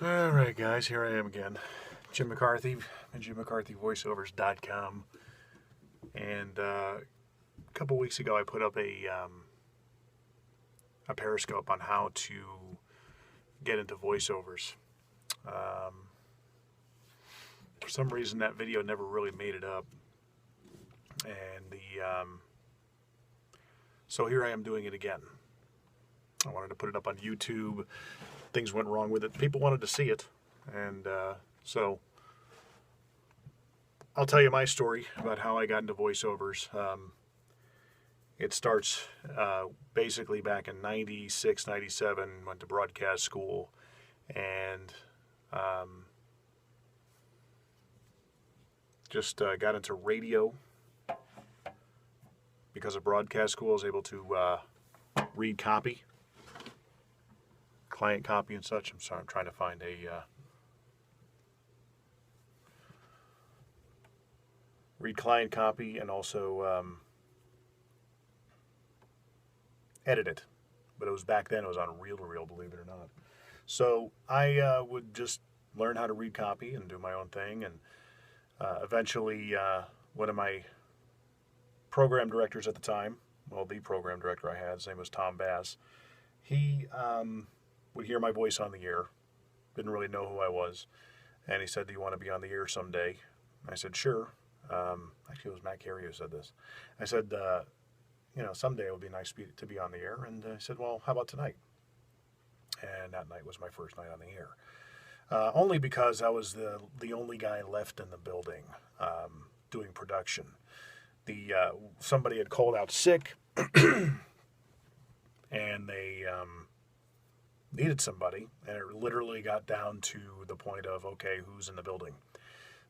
All right, guys, here I am again. Jim McCarthy and JimMcCarthyVoiceovers.com. And a couple weeks ago, I put up a Periscope on how to get into voiceovers. For some reason, that video never really made it up. And so here I am doing it again. I wanted to put it up on YouTube. Things went wrong with it. People wanted to see it. And so I'll tell you my story about how I got into voiceovers. It starts basically back in 96, 97, went to broadcast school, and just got into radio because of broadcast school. I was able to read copy, client copy and such. I'm sorry, I'm trying to find a read client copy and also edit it. But it was back then, it was on reel-to-reel, believe it or not. So I would just learn how to read copy and do my own thing. And eventually, one of my program directors at the time, well, the program director I had, his name was Tom Bass, he would hear my voice on the air, didn't really know who I was, and he said, "Do you want to be on the air someday?" I said, "Sure." Actually, it was Matt Carey who said this. I said, someday it would be nice to be on the air. And I said, "Well, how about tonight?" And that night was my first night on the air. Only because I was the only guy left in the building doing production. Somebody had called out sick, and they needed somebody, and it literally got down to the point of, okay, who's in the building?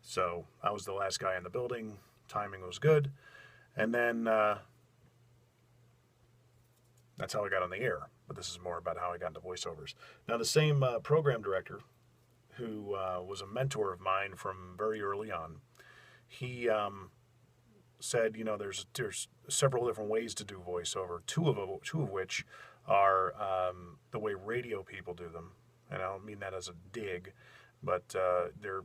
So I was the last guy in the building. Timing was good, and then that's how I got on the air. But this is more about how I got into voiceovers. Now, the same program director, who was a mentor of mine from very early on, he said, there's several different ways to do voiceover. Two of which are the way radio people do them, and I don't mean that as a dig, but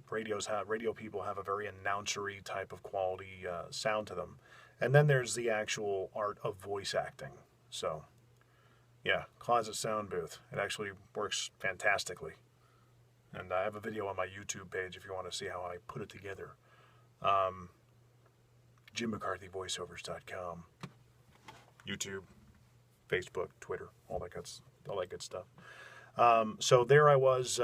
radio people have a very announcery type of quality sound to them, and then there's the actual art of voice acting. So, yeah, closet sound booth. It actually works fantastically. And I have a video on my YouTube page if you want to see how I put it together. JimMcCarthyVoiceovers.com. YouTube, Facebook, Twitter, all that good stuff. So there I was,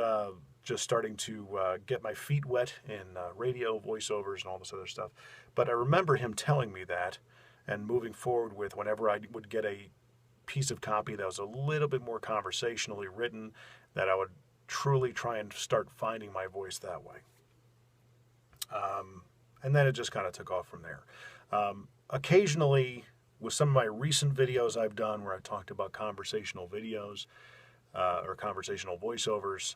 just starting to get my feet wet in radio, voiceovers, and all this other stuff. But I remember him telling me that, and moving forward with whenever I would get a piece of copy that was a little bit more conversationally written, that I would truly try and start finding my voice that way. And then it just kind of took off from there. Occasionally, with some of my recent videos I've done where I talked about conversational videos or conversational voiceovers,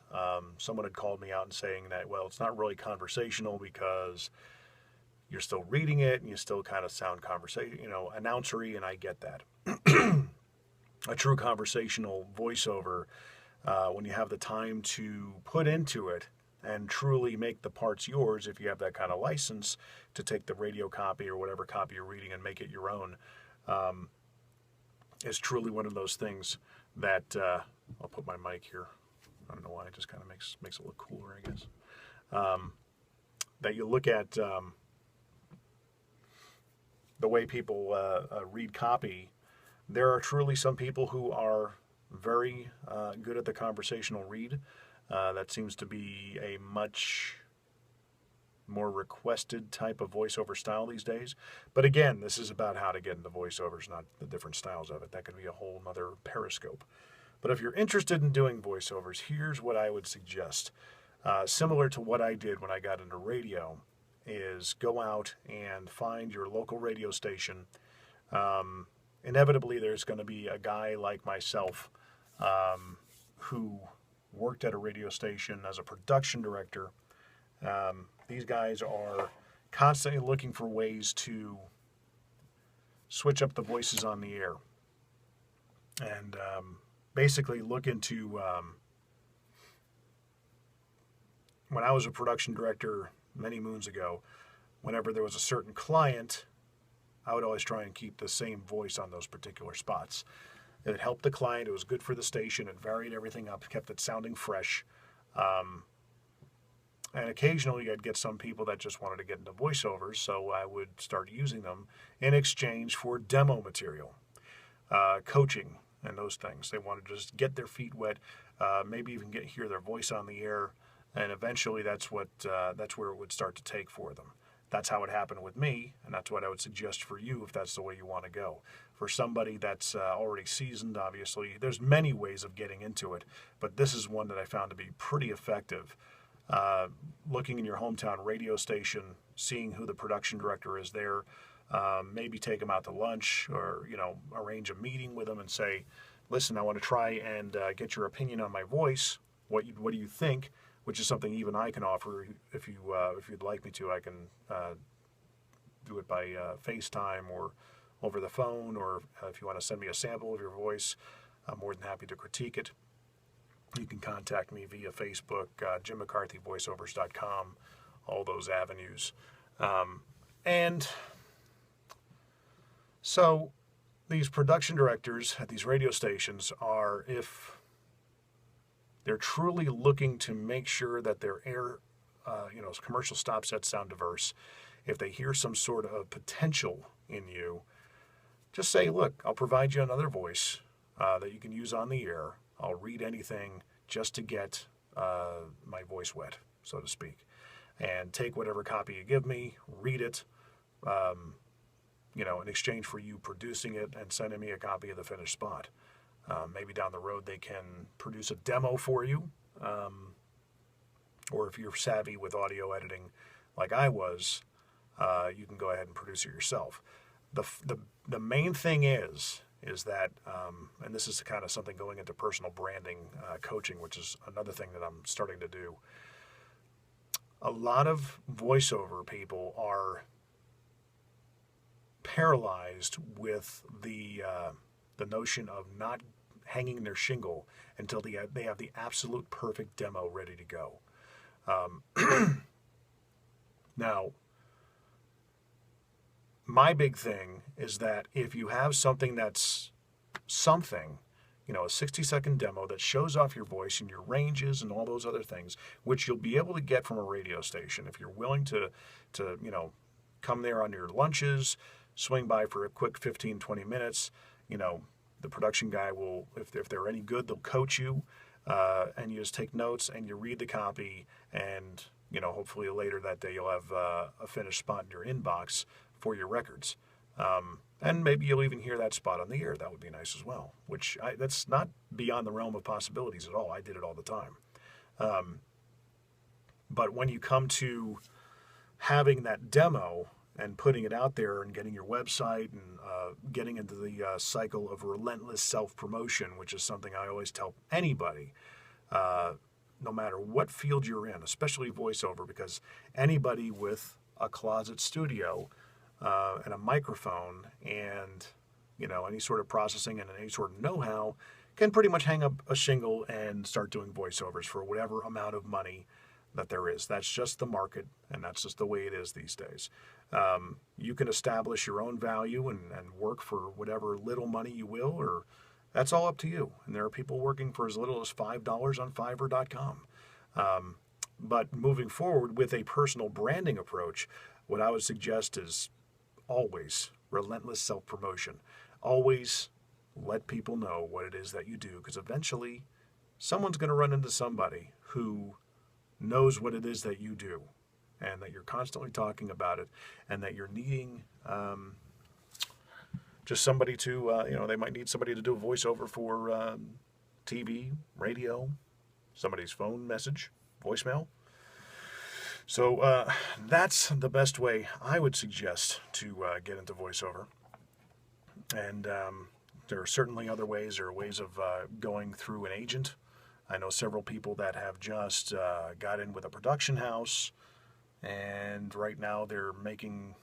someone had called me out and saying that, well, it's not really conversational because you're still reading it and you still kind of sound announcery, and I get that. A true conversational voiceover, when you have the time to put into it and truly make the parts yours, if you have that kind of license to take the radio copy or whatever copy you're reading and make it your own, is truly one of those things that I'll put my mic here. I don't know why, it just kind of makes it look cooler, I guess. That you look at the way people read copy. There are truly some people who are very good at the conversational read. That seems to be a much more requested type of voiceover style these days. But again, this is about how to get into voiceovers, not the different styles of it. That could be a whole nother Periscope. But if you're interested in doing voiceovers, here's what I would suggest. Similar to what I did when I got into radio, is go out and find your local radio station. Inevitably, there's going to be a guy like myself who worked at a radio station as a production director. These guys are constantly looking for ways to switch up the voices on the air and basically look into when I was a production director many moons ago, whenever there was a certain client, I would always try and keep the same voice on those particular spots. It helped the client. It was good for the station. It varied everything up, kept it sounding fresh. And occasionally I'd get some people that just wanted to get into voiceovers, so I would start using them in exchange for demo material, coaching, and those things. They wanted to just get their feet wet, maybe even hear their voice on the air, and eventually that's where it would start to take for them. That's how it happened with me, and that's what I would suggest for you if that's the way you want to go. For somebody that's already seasoned, obviously, there's many ways of getting into it, but this is one that I found to be pretty effective. Looking in your hometown radio station, seeing who the production director is there, maybe take them out to lunch, or arrange a meeting with them and say, listen, I want to try and get your opinion on my voice. What do you think? Which is something even I can offer. If you'd like me to, I can do it by FaceTime or over the phone, or if you want to send me a sample of your voice, I'm more than happy to critique it. You can contact me via Facebook, jimmccarthyvoiceovers.com, all those avenues. And so these production directors at these radio stations are, if they're truly looking to make sure that their air, commercial stop sets sound diverse, if they hear some sort of potential in you, just say, look, I'll provide you another voice that you can use on the air. I'll read anything just to get my voice wet, so to speak. And take whatever copy you give me, read it, in exchange for you producing it and sending me a copy of the finished spot. Maybe down the road they can produce a demo for you. Or if you're savvy with audio editing like I was, you can go ahead and produce it yourself. The main thing is that, and this is kind of something going into personal branding coaching, which is another thing that I'm starting to do. A lot of voiceover people are paralyzed with the notion of not hanging their shingle until they have the absolute perfect demo ready to go. Now, my big thing is that if you have something that's something, a 60-second demo that shows off your voice and your ranges and all those other things, which you'll be able to get from a radio station if you're willing to come there on your lunches, swing by for a quick 15, 20 minutes. The production guy will, if they're any good, they'll coach you, and you just take notes and you read the copy, and hopefully later that day you'll have a finished spot in your inbox for your records. And maybe you'll even hear that spot on the air. That would be nice as well, that's not beyond the realm of possibilities at all. I did it all the time. But when you come to having that demo and putting it out there and getting your website and getting into the cycle of relentless self-promotion, which is something I always tell anybody, no matter what field you're in, especially voiceover, because anybody with a closet studio and a microphone and any sort of processing and any sort of know-how can pretty much hang up a shingle and start doing voiceovers for whatever amount of money that there is. That's just the market, and that's just the way it is these days. You can establish your own value and work for whatever little money you will, or that's all up to you. And there are people working for as little as $5 on Fiverr.com. But moving forward with a personal branding approach, what I would suggest is always relentless self-promotion. Always let people know what it is that you do, because eventually someone's going to run into somebody who knows what it is that you do, and that you're constantly talking about it, and that you're needing just somebody to, they might need somebody to do a voiceover for TV, radio, somebody's phone message, voicemail. So that's the best way I would suggest to get into voiceover. And there are certainly other ways. There are ways of going through an agent. I know several people that have just got in with a production house, and right now they're making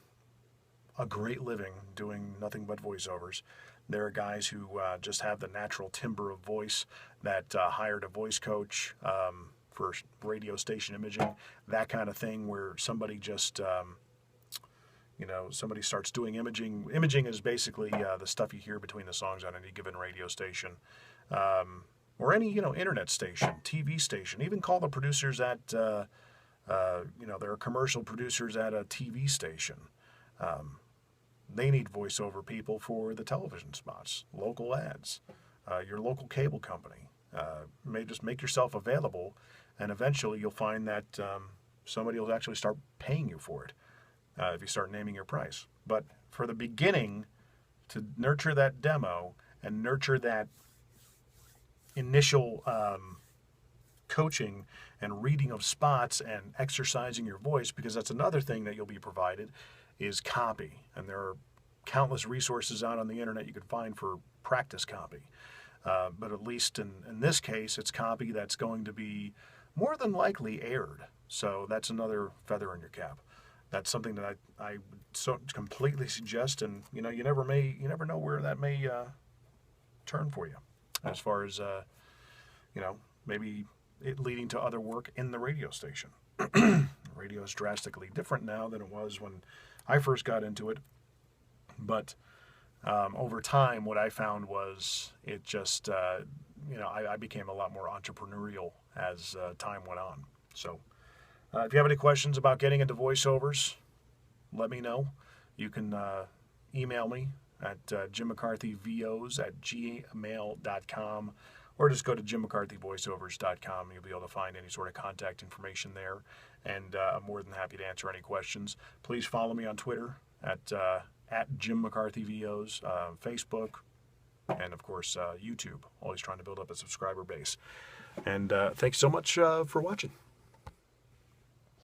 a great living doing nothing but voiceovers. There are guys who just have the natural timbre of voice that hired a voice coach, for radio station imaging, that kind of thing, where somebody just, somebody starts doing imaging. Imaging is basically the stuff you hear between the songs on any given radio station, or any, internet station, TV station. Even call the producers at, there are commercial producers at a TV station. They need voiceover people for the television spots, local ads, your local cable company. Just make yourself available, and eventually you'll find that somebody will actually start paying you for it if you start naming your price. But for the beginning, to nurture that demo and nurture that initial coaching and reading of spots and exercising your voice, because that's another thing that you'll be provided, is copy. And there are countless resources out on the internet you can find for practice copy. But at least in this case, it's copy that's going to be more than likely aired. So that's another feather in your cap. That's something that I so completely suggest, and you never know where that may turn for you, as far as maybe it leading to other work in the radio station. Radio is drastically different now than it was when I first got into it, but over time, what I found was it just, I became a lot more entrepreneurial as time went on. So if you have any questions about getting into voiceovers, let me know. You can email me at jimmccarthyvos@gmail.com, or just go to jimmccarthyvoiceovers.com. You'll be able to find any sort of contact information there, and I'm more than happy to answer any questions. Please follow me on Twitter at Jim McCarthy VOs, Facebook, and of course YouTube. Always trying to build up a subscriber base. And thanks so much for watching.